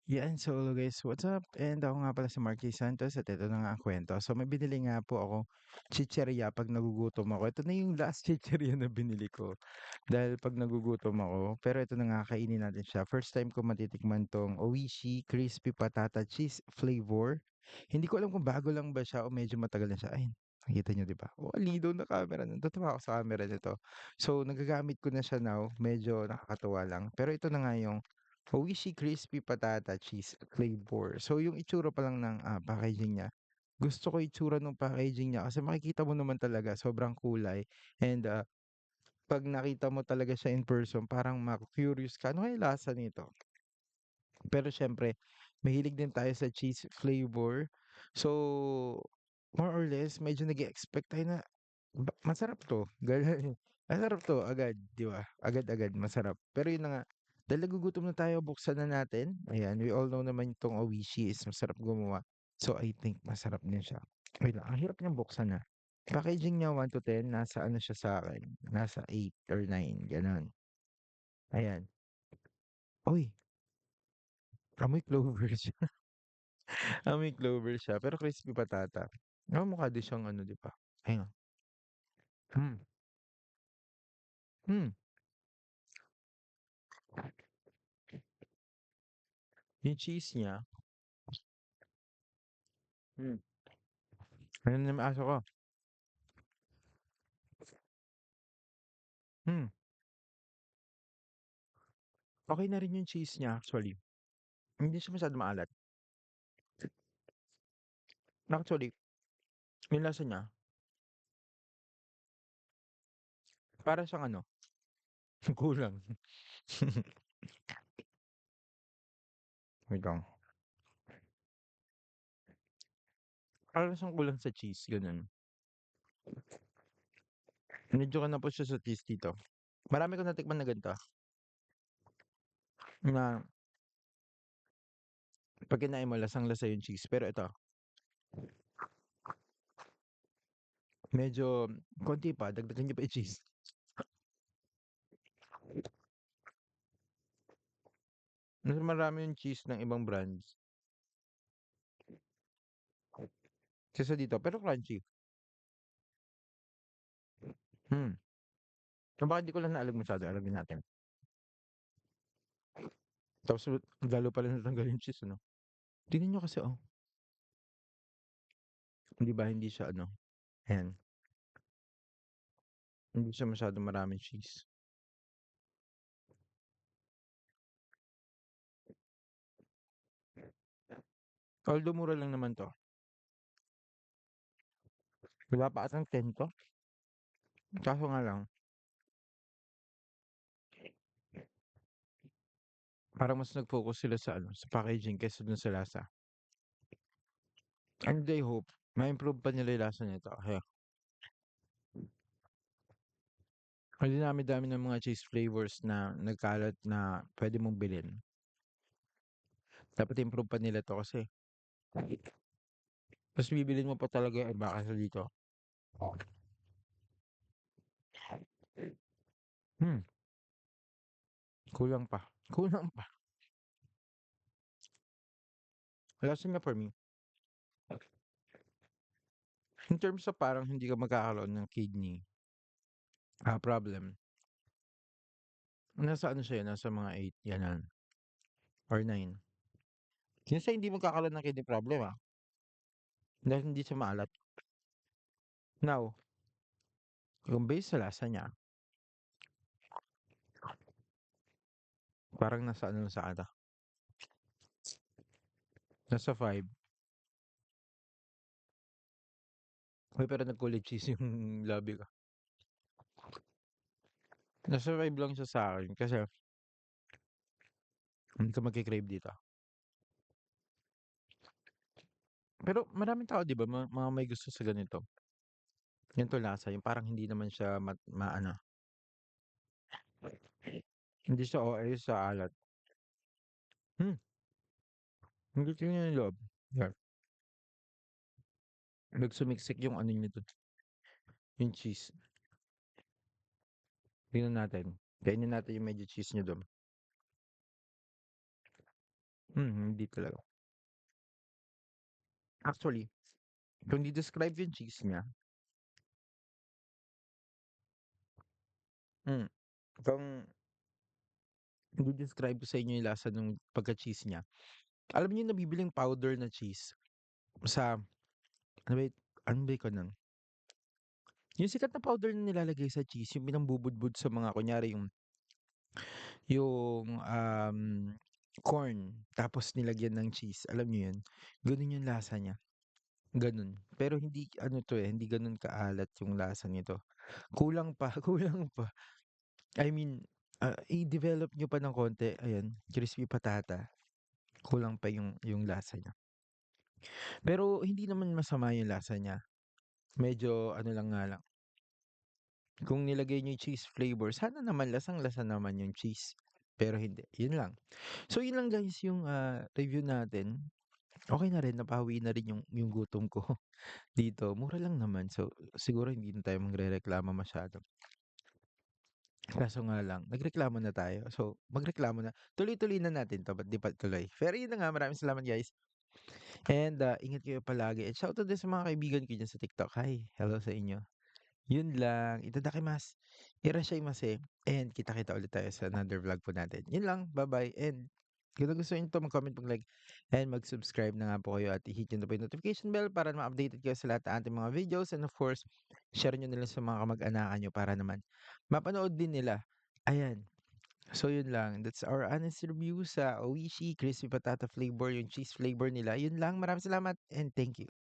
Yan, so guys, what's up? And ako nga pala si Marky Santos at ito na nga ang kwento. So may binili nga po ako chicheria pag nagugutom ako. Ito na yung last chicheria na binili ko. Dahil pag nagugutom ako, pero ito na nga, kainin natin siya. First time ko matitikman tong Oishi Crispy Patata Cheese Flavor. Hindi ko alam kung bago lang ba siya o medyo matagal na siya. Ay, nakita nyo, di ba? Oh, ang linaw na camera. Natutuwa ako sa camera nito. So, nagagamit ko na siya now. Medyo nakakatuwa lang. Pero ito na nga yung Oishi Crispy Patata Cheese Flavor. So, yung itsura pa lang ng packaging niya. Gusto ko itsura ng packaging niya kasi makikita mo naman talaga sobrang kulay and 'pag nakita mo talaga siya in person parang maku-curious ka, "Ano kaya lasa nito?" Pero siyempre mahilig din tayo sa cheese flavor. So, more or less medyo nag-e-expect tayo na masarap 'to, gano'n. Masarap 'to agad, 'di ba? Agad-agad masarap. Pero yun na nga, dahil nagugutom na tayo buksan na natin. Ayan, we all know naman itong Oishi is masarap gumawa. So, I think masarap din siya. Wait lang, ang hirap niyang buksan, Packaging niya 1 to 10 nasa ano siya sa'kin, nasa 8 or 9 gano'n. Ayan. Uy, amoy clover siya, amoy clover siya pero crispy patata. Mukha din siyang ano, 'di ba? Ayan, hmm, hmm, yung cheese niya, hmm, ano na yung aso ko, hmm, okey na rin yung cheese niya actually. Hindi siya masyadong maalat. Actually, yung lasa niya, para siyang ano, kulang. Wait lang, para siyang kulang sa cheese, gano'n. Medyo kanapos siya sa cheese dito. Marami ko natikman na ganito, na 'pag kinain mo lasang-lasa yung cheese, pero ito, medyo konti pa, dagdagan niyo pa yung cheese. Mas marami yung cheese ng ibang brands kaysa dito, pero crunchy. Hmm, kung bakit di ko lang naalog masyado, alogin natin. Tapos lalo pala natanggal yung cheese ano. Tingnan niyo kasi, 'di ba hindi siya ano, ayan, hindi siya masyadong maraming cheese. Although mura lang naman 'to, wala pa atang 10 'to, kaso nga lang, parang mas nag-focus sila sa ano, sa packaging kaysa dun sa lasa. And I hope ma-improve pa nila yung lasa nito kaya ang dinami-dami ng mga cheese flavors na nagkalat na puwede mong bilhin. Dapat improve pa nila 'to kasi mas bibilhin mo pa talaga yung iba kaysa dito. Hmm, kulang pa, kulang pa. Lasa niya for me, in terms of parang hindi ka magkakaroon ng kidney, problem, nasa ano siya, nasa mga 8 gano'n or 9. Since hindi magkakaroon ng kidney problem, dahil hindi siya maalat. Now, kung base sa lasa niya, parang nasa ano sa ata, nasa 5. Uy, pero nag-kulay cheese yung labi ko. Nasa 5 lang siya sa'kin kasi hindi ka magke-crave dito. Pero maraming tao 'di ba mga may gusto sa ganito, ganito lasa yung parang hindi naman siya maano, hindi siya OA sa alat. Hmm, hindi tingnan yung loob. Yan, nagsumiksik yung ano niya dun, yung cheese. Tingnan natin, kainin natin yung medyo cheese niya dun. Hindi talaga. Actually, kung i-describe yung cheese niya, hmm, kung i-describe ko sa inyo yung lasa nung pagka-cheese niya, alam niyo yung nabibiling powder na cheese sa ano ba ano ba ko nun, yung sikat na powder na nilalagay sa cheese, yung pinambubudbud sa mga kunyari yung corn tapos nilagyan ng cheese, alam niyo yun? Gano'n yung lasa niya, gano'n. Pero hindi ano 'to, hindi gano'n kaalat yung lasa nito. Kulang pa, kulang pa. I mean, i-develop niyo pa ng konti, ayan, crispy patata, kulang pa yung lasa niya. Pero hindi naman masama yung lasa niya, medyo ano lang nga lang, kung nilagay niyo yung cheese flavor, sana naman lasang-lasa naman yung cheese, pero hindi, yun lang. So yun lang guys yung, review natin. Okey na rin, napawi na rin yung gutom ko dito, mura lang naman. So siguro hindi na tayo magrereklamo masyado. Kaso nga lang, nagreklamo na tayo. So magreklamo na, tuloy-tuloy na natin 'to, ba't 'di pa tuloy. Pero yun na nga, maraming salamat guys and, ingat kayo palagi and shoutout din sa mga kaibigan ko diyan sa TikTok. Hi, hello sa inyo. Yun lang, itadakimasu, irashaimase, and kita-kita ulit tayo sa another vlog po natin. Yun lang, bye-bye, and kung nagustuhan niyo 'to mag-comment, mag-like, and mag-subscribe na nga po kayo at i-hit niyo na po yung notification bell para ma-updated kayo sa lahat ng ating mga videos and of course, share niyo na lang sa mga kamag-anakan niyo para naman mapanood din nila. Ayan, so yun lang, that's our honest review sa Oishi crispy patata flavor, yung cheese flavor nila. Yun lang, maraming salamat and thank you.